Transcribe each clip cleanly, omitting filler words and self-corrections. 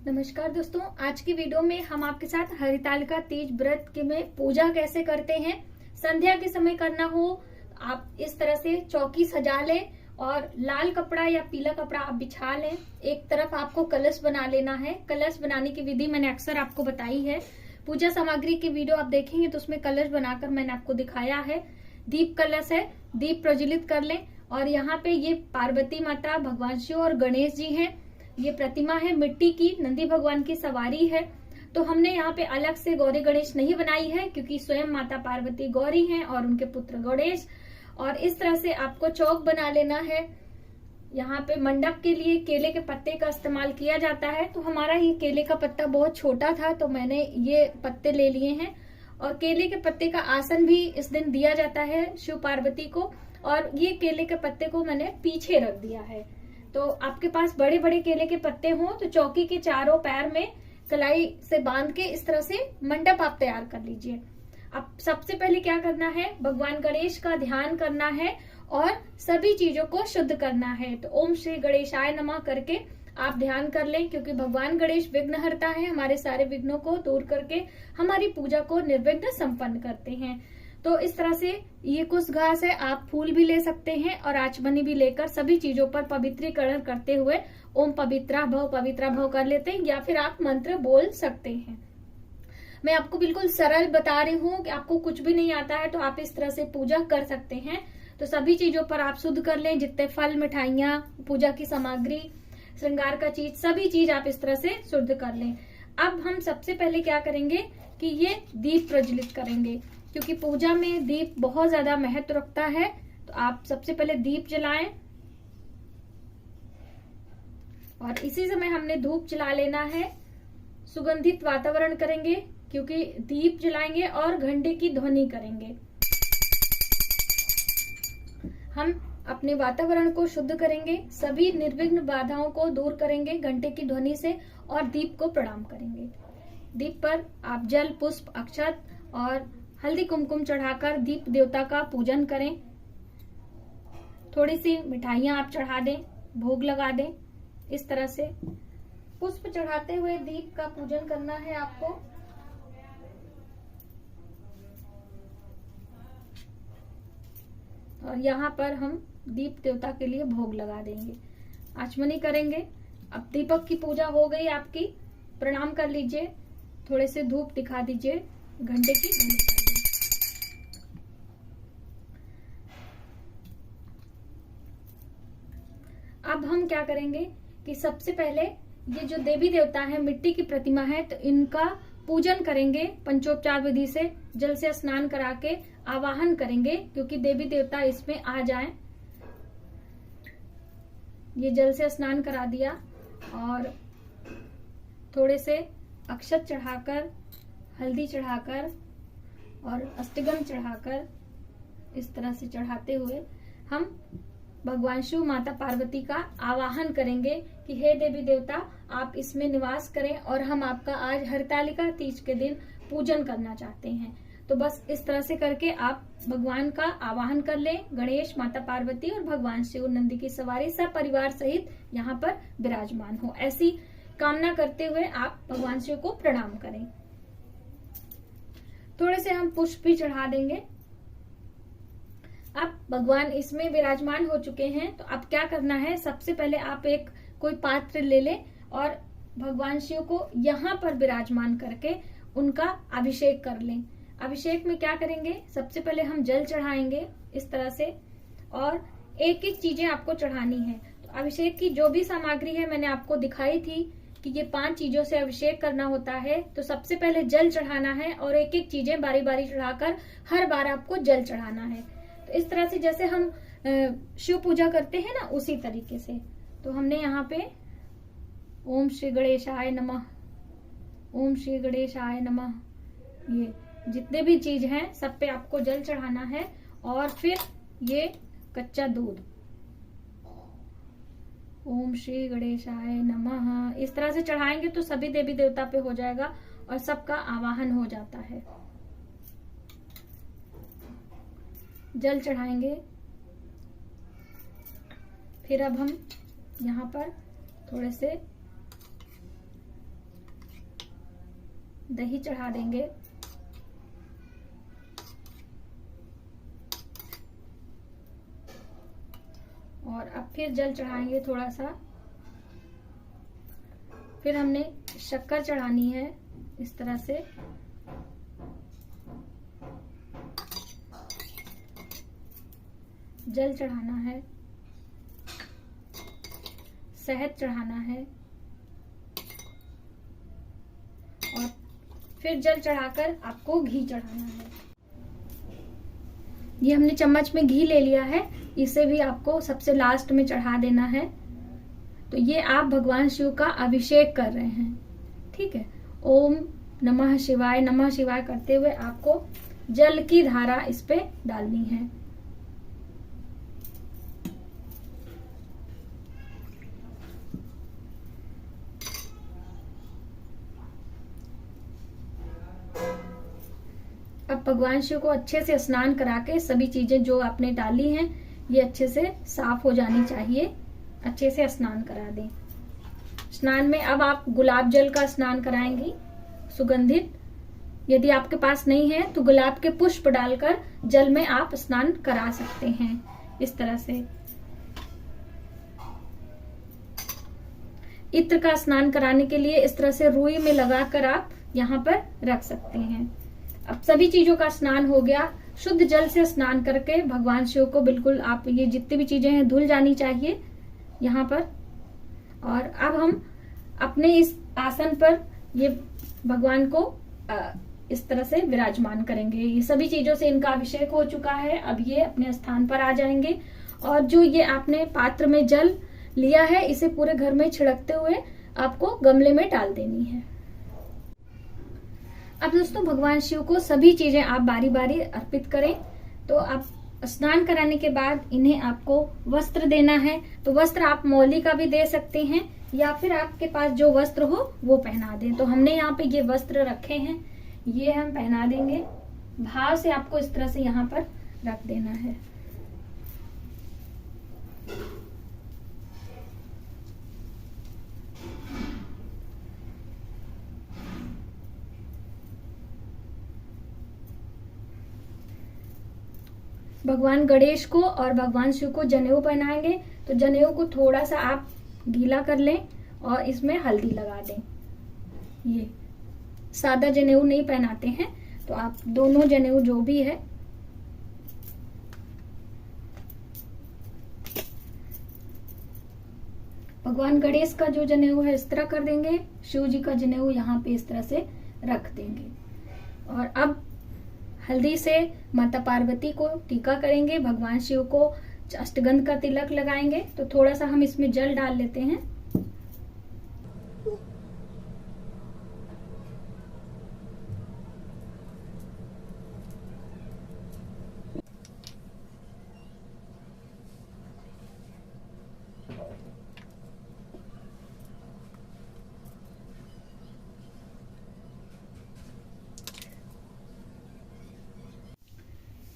नमस्कार दोस्तों, आज की वीडियो में हम आपके साथ हरितालिका तीज व्रत के में पूजा कैसे करते हैं। संध्या के समय करना हो, आप इस तरह से चौकी सजा लें और लाल कपड़ा या पीला कपड़ा आप बिछा लें। एक तरफ आपको कलश बना लेना है। कलश बनाने की विधि मैंने अक्सर आपको बताई है। पूजा सामग्री की वीडियो आप देखेंगे तो उसमें कलश बनाकर मैंने आपको दिखाया है। दीप कलश है, दीप प्रज्वलित कर लें। और यहाँ पे ये पार्वती माता, भगवान शिव और गणेश जी हैं। ये प्रतिमा है मिट्टी की, नंदी भगवान की सवारी है। तो हमने यहाँ पे अलग से गौरी गणेश नहीं बनाई है, क्योंकि स्वयं माता पार्वती गौरी हैं और उनके पुत्र गणेश। और इस तरह से आपको चौक बना लेना है। यहाँ पे मंडप के लिए केले के पत्ते का इस्तेमाल किया जाता है। तो हमारा ये केले का पत्ता बहुत छोटा था, तो मैंने ये पत्ते ले लिए हैं। और केले के पत्ते का आसन भी इस दिन दिया जाता है शिव पार्वती को। और ये केले के पत्ते को मैंने पीछे रख दिया है। तो आपके पास बड़े बड़े केले के पत्ते हों तो चौकी के चारों पैर में कलाई से बांध के इस तरह से मंडप आप तैयार कर लीजिए। अब सबसे पहले क्या करना है, भगवान गणेश का ध्यान करना है और सभी चीजों को शुद्ध करना है। तो ओम श्री गणेशाय नमः करके आप ध्यान कर लें, क्योंकि भगवान गणेश विघ्नहर्ता है। हमारे सारे विघ्नों को दूर करके हमारी पूजा को निर्विघ्न संपन्न करते हैं। तो इस तरह से ये कुश घास है, आप फूल भी ले सकते हैं और आचमनी भी लेकर सभी चीजों पर पवित्रीकरण करते हुए ओम पवित्रा भव कर लेते हैं, या फिर आप मंत्र बोल सकते हैं। मैं आपको बिल्कुल सरल बता रही हूँ कि आपको कुछ भी नहीं आता है तो आप इस तरह से पूजा कर सकते हैं। तो सभी चीजों पर आप शुद्ध कर लें, जितने फल, मिठाइयाँ, पूजा की सामग्री, श्रृंगार का चीज, सभी चीज आप इस तरह से शुद्ध कर लें। अब हम सबसे पहले क्या करेंगे कि ये दीप प्रज्वलित करेंगे, क्योंकि पूजा में दीप बहुत ज्यादा महत्व रखता है। तो आप सबसे पहले दीप जलाएं और इसी समय हमने धूप जला लेना है। सुगंधित वातावरण करेंगे, क्योंकि दीप जलाएंगे और घंटे की ध्वनि करेंगे। हम अपने वातावरण को शुद्ध करेंगे, सभी निर्विघ्न बाधाओं को दूर करेंगे घंटे की ध्वनि से, और दीप को प्रणाम करेंगे। दीप पर आप जल, पुष्प, अक्षत और हल्दी कुमकुम चढ़ाकर दीप देवता का पूजन करें। थोड़ी सी मिठाइयां आप चढ़ा दें, भोग लगा दें। इस तरह से पुष्प चढ़ाते हुए दीप का पूजन करना है आपको। और यहाँ पर हम दीप देवता के लिए भोग लगा देंगे, आचमनी करेंगे। अब दीपक की पूजा हो गई आपकी, प्रणाम कर लीजिए, थोड़े से धूप दिखा दीजिए, घंटे की ध्वनि कर दें। अब हम क्या करेंगे कि सबसे पहले ये जो देवी देवता है, मिट्टी की प्रतिमा है, तो इनका पूजन करेंगे पंचोपचार विधि से। जल से स्नान करा के आवाहन करेंगे, क्योंकि देवी देवता इसमें आ जाएं। ये जल से स्नान करा दिया और थोड़े से अक्षत चढ़ाकर, हल्दी चढ़ाकर और अष्टगंध चढ़ाकर इस तरह से चढ़ाते हुए हम भगवान शिव, माता पार्वती का आवाहन करेंगे कि हे देवी देवता, आप इसमें निवास करें और हम आपका आज हरितालिका तीज के दिन पूजन करना चाहते हैं। तो बस इस तरह से करके आप भगवान का आवाहन कर लें। गणेश, माता पार्वती और भगवान शिव नंदी की सवारी सब परिवार सहित यहाँ पर विराजमान हो, ऐसी कामना करते हुए आप भगवान शिव को प्रणाम करें। थोड़े से हम पुष्प भी चढ़ा देंगे। अब भगवान इसमें विराजमान हो चुके हैं, तो अब क्या करना है, सबसे पहले आप एक कोई पात्र ले लें और भगवान शिव को यहाँ पर विराजमान करके उनका अभिषेक कर लें। अभिषेक में क्या करेंगे, सबसे पहले हम जल चढ़ाएंगे इस तरह से, और एक एक चीजें आपको चढ़ानी है। तो अभिषेक की जो भी सामग्री है मैंने आपको दिखाई थी कि ये 5 चीजों से अभिषेक करना होता है। तो सबसे पहले जल चढ़ाना है और एक एक चीजें बारी बारी चढ़ाकर हर बार आपको जल चढ़ाना है। तो इस तरह से जैसे हम शिव पूजा करते हैं ना, उसी तरीके से। तो हमने यहाँ पे ओम श्री गणेशाय नमः, ओम श्री गणेशाय नमः, ये जितने भी चीज हैं सब पे आपको जल चढ़ाना है। और फिर ये कच्चा दूध, ओम श्री गणेशाय नमः, इस तरह से चढ़ाएंगे तो सभी देवी देवता पे हो जाएगा और सबका आवाहन हो जाता है। जल चढ़ाएंगे। फिर अब हम यहाँ पर थोड़े से दही चढ़ा देंगे। और अब फिर जल चढ़ाएंगे थोड़ा सा। फिर हमने शक्कर चढ़ानी है इस तरह से। जल चढ़ाना है, शहद चढ़ाना है और फिर जल चढ़ाकर आपको घी चढ़ाना है। ये हमने चम्मच में घी ले लिया है, इसे भी आपको सबसे लास्ट में चढ़ा देना है। तो ये आप भगवान शिव का अभिषेक कर रहे हैं, ठीक है। ओम नमः शिवाय करते हुए आपको जल की धारा इस पे डालनी है। अब भगवान शिव को अच्छे से स्नान करा के सभी चीजें जो आपने डाली हैं ये अच्छे से साफ हो जानी चाहिए। अच्छे से स्नान करा दें। स्नान में अब आप गुलाब जल का स्नान कराएंगी, सुगंधित। यदि आपके पास नहीं है तो गुलाब के पुष्प डालकर जल में आप स्नान करा सकते हैं इस तरह से। इत्र का स्नान कराने के लिए इस तरह से रुई में लगाकर आप यहाँ पर रख सकते हैं। अब सभी चीजों का स्नान हो गया। शुद्ध जल से स्नान करके भगवान शिव को बिल्कुल आप ये जितनी भी चीजें हैं धुल जानी चाहिए यहाँ पर। और अब हम अपने इस आसन पर ये भगवान को इस तरह से विराजमान करेंगे। ये सभी चीजों से इनका अभिषेक हो चुका है। अब ये अपने स्थान पर आ जाएंगे और जो ये आपने पात्र में जल लिया है इसे पूरे घर में छिड़कते हुए आपको गमले में डाल देनी है। अब दोस्तों भगवान शिव को सभी चीजें आप बारी बारी अर्पित करें। तो आप स्नान कराने के बाद इन्हें आपको वस्त्र देना है। तो वस्त्र आप मौली का भी दे सकते हैं या फिर आपके पास जो वस्त्र हो वो पहना दें। तो हमने यहाँ पे ये वस्त्र रखे हैं, ये हम पहना देंगे। भाव से आपको इस तरह से यहाँ पर रख देना है। भगवान गणेश को और भगवान शिव को जनेऊ पहनाएंगे। तो जनेऊ को थोड़ा सा आप गीला कर लें और इसमें हल्दी लगा दें। ये सादा जनेऊ नहीं पहनाते हैं, तो आप दोनों जनेऊ जो भी है भगवान गणेश का जो जनेऊ है इस तरह कर देंगे। शिव जी का जनेऊ यहाँ पे इस तरह से रख देंगे। और अब हल्दी से माता पार्वती को टीका करेंगे। भगवान शिव को अष्टगंध का तिलक लगाएंगे। तो थोड़ा सा हम इसमें जल डाल लेते हैं।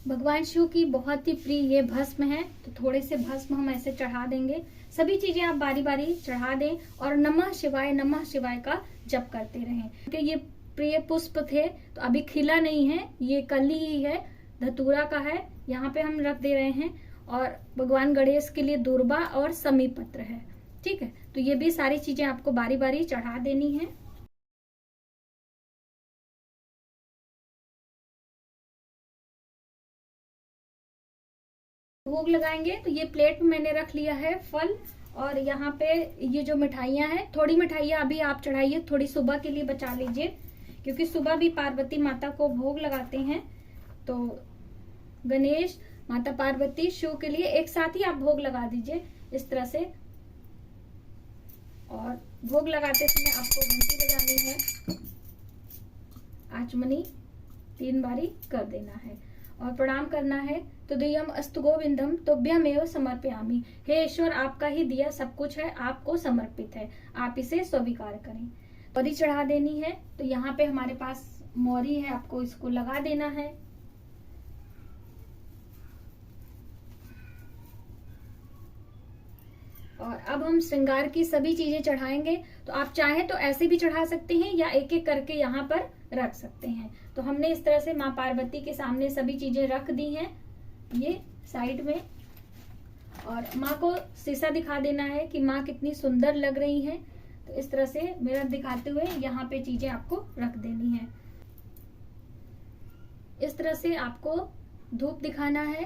भगवान शिव की बहुत ही प्रिय ये भस्म है। तो थोड़े से भस्म हम ऐसे चढ़ा देंगे। सभी चीजें आप बारी बारी चढ़ा दें और नमः शिवाय का जप करते रहें। क्योंकि ये प्रिय पुष्प थे तो अभी खिला नहीं है, ये कली ही है, धतूरा का है। यहाँ पे हम रख दे रहे हैं। और भगवान गणेश के लिए दूर्बा और समी पत्र है, ठीक है। तो ये भी सारी चीजें आपको बारी बारी चढ़ा देनी है। भोग लगाएंगे। तो ये प्लेट में मैंने रख लिया है फल और यहाँ पे ये जो मिठाइयाँ हैं, थोड़ी मिठाइयाँ अभी आप चढ़ाइए, थोड़ी सुबह के लिए बचा लीजिए क्योंकि सुबह भी पार्वती माता को भोग लगाते हैं। तो गणेश, माता पार्वती, शिव के लिए एक साथ ही आप भोग लगा दीजिए इस तरह से। और भोग लगाते समय आपको घंटी बजानी है, आचमनी 3 बारी कर देना है और प्रणाम करना है। तो दियम अस्तु गोविंदम तोभ्यमेव समर्पयामि। हे ईश्वर, आपका ही दिया सब कुछ है, आपको समर्पित है, आप इसे स्वीकार करें। मोरी चढ़ा देनी है। तो यहाँ पे हमारे पास मोरी है, आपको इसको लगा देना है। और अब हम श्रृंगार की सभी चीजें चढ़ाएंगे। तो आप चाहें तो ऐसे भी चढ़ा सकते हैं या एक एक करके यहाँ पर रख सकते हैं। तो हमने इस तरह से माँ पार्वती के सामने सभी चीजें रख दी हैं ये साइड में, और माँ को शीशा दिखा देना है कि माँ कितनी सुंदर लग रही हैं। तो इस तरह से मिरर दिखाते हुए यहाँ पे चीजें आपको रख देनी है। इस तरह से आपको धूप दिखाना है।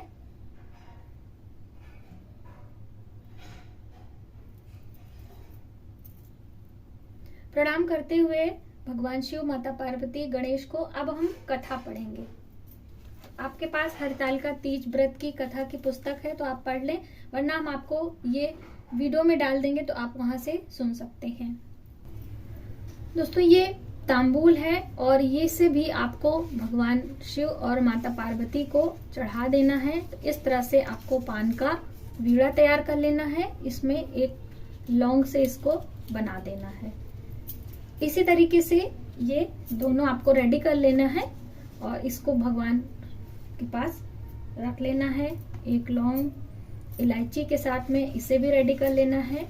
प्रणाम करते हुए भगवान शिव, माता पार्वती, गणेश को अब हम कथा पढ़ेंगे। आपके पास हरितालिका तीज व्रत की कथा की पुस्तक है तो आप पढ़ लें, वरना हम आपको ये वीडियो में डाल देंगे तो आप वहां से सुन सकते हैं। दोस्तों ये तांबूल है और ये से भी आपको भगवान शिव और माता पार्वती को चढ़ा देना है। तो इस तरह से आपको पान का वीड़ा तैयार कर लेना है, इसमें एक लौंग से इसको बना देना है। इसी तरीके से ये दोनों आपको रेडी कर लेना है और इसको भगवान के पास रख लेना है। एक लौंग इलायची के साथ में इसे भी रेडी कर लेना है।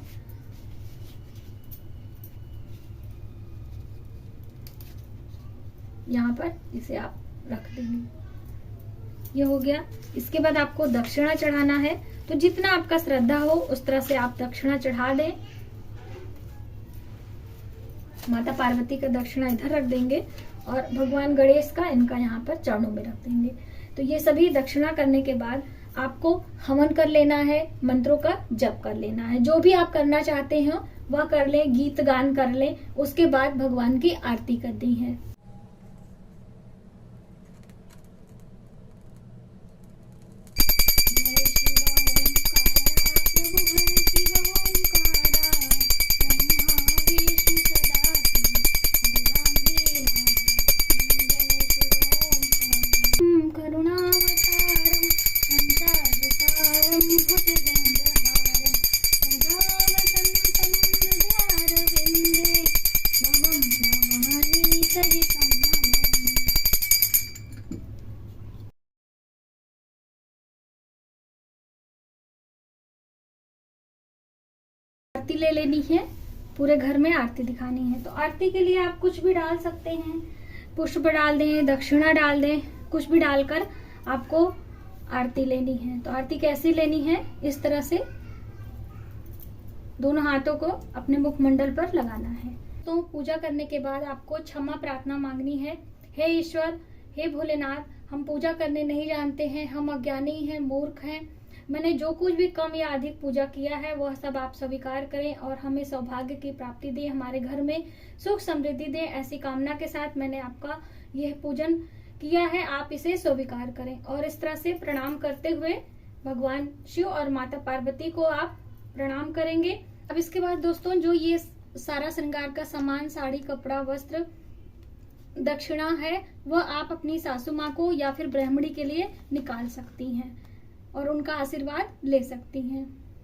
यहाँ पर इसे आप रख देंगे। ये हो गया। इसके बाद आपको दक्षिणा चढ़ाना है। तो जितना आपका श्रद्धा हो उस तरह से आप दक्षिणा चढ़ा दें। माता पार्वती का दक्षिणा इधर रख देंगे और भगवान गणेश का इनका यहाँ पर चरणों में रख देंगे। तो ये सभी दक्षिणा करने के बाद आपको हवन कर लेना है, मंत्रों का जप कर लेना है। जो भी आप करना चाहते हो वह कर लें, गीत गान कर लें। उसके बाद भगवान की आरती कर दी है। आरती ले लेनी है, पूरे घर में आरती दिखानी है। तो आरती के लिए आप कुछ भी डाल सकते हैं, पुष्प डाल दें, दक्षिणा डाल दें, कुछ भी डालकर आपको आरती लेनी है। तो आरती कैसे लेनी है, इस तरह से दोनों हाथों को अपने मुखमंडल पर लगाना है। तो पूजा करने के बाद आपको क्षमा प्रार्थना मांगनी है। हे ईश्वर, हे भोलेनाथ, हम पूजा करने नहीं जानते हैं, हम अज्ञानी हैं, मूर्ख हैं। मैंने जो कुछ भी कम या अधिक पूजा किया है वह सब आप स्वीकार करें और हमें सौभाग्य की प्राप्ति दें, हमारे घर में सुख समृद्धि दें। ऐसी कामना के साथ मैंने आपका यह पूजन किया है, आप इसे स्वीकार करें। और इस तरह से प्रणाम करते हुए भगवान शिव और माता पार्वती को आप प्रणाम करेंगे। अब इसके बाद दोस्तों जो ये सारा श्रृंगार का सामान, साड़ी, कपड़ा, वस्त्र, दक्षिणा है, वह आप अपनी सासू माँ को या फिर ब्राह्मणी के लिए निकाल सकती हैं और उनका आशीर्वाद ले सकती हैं।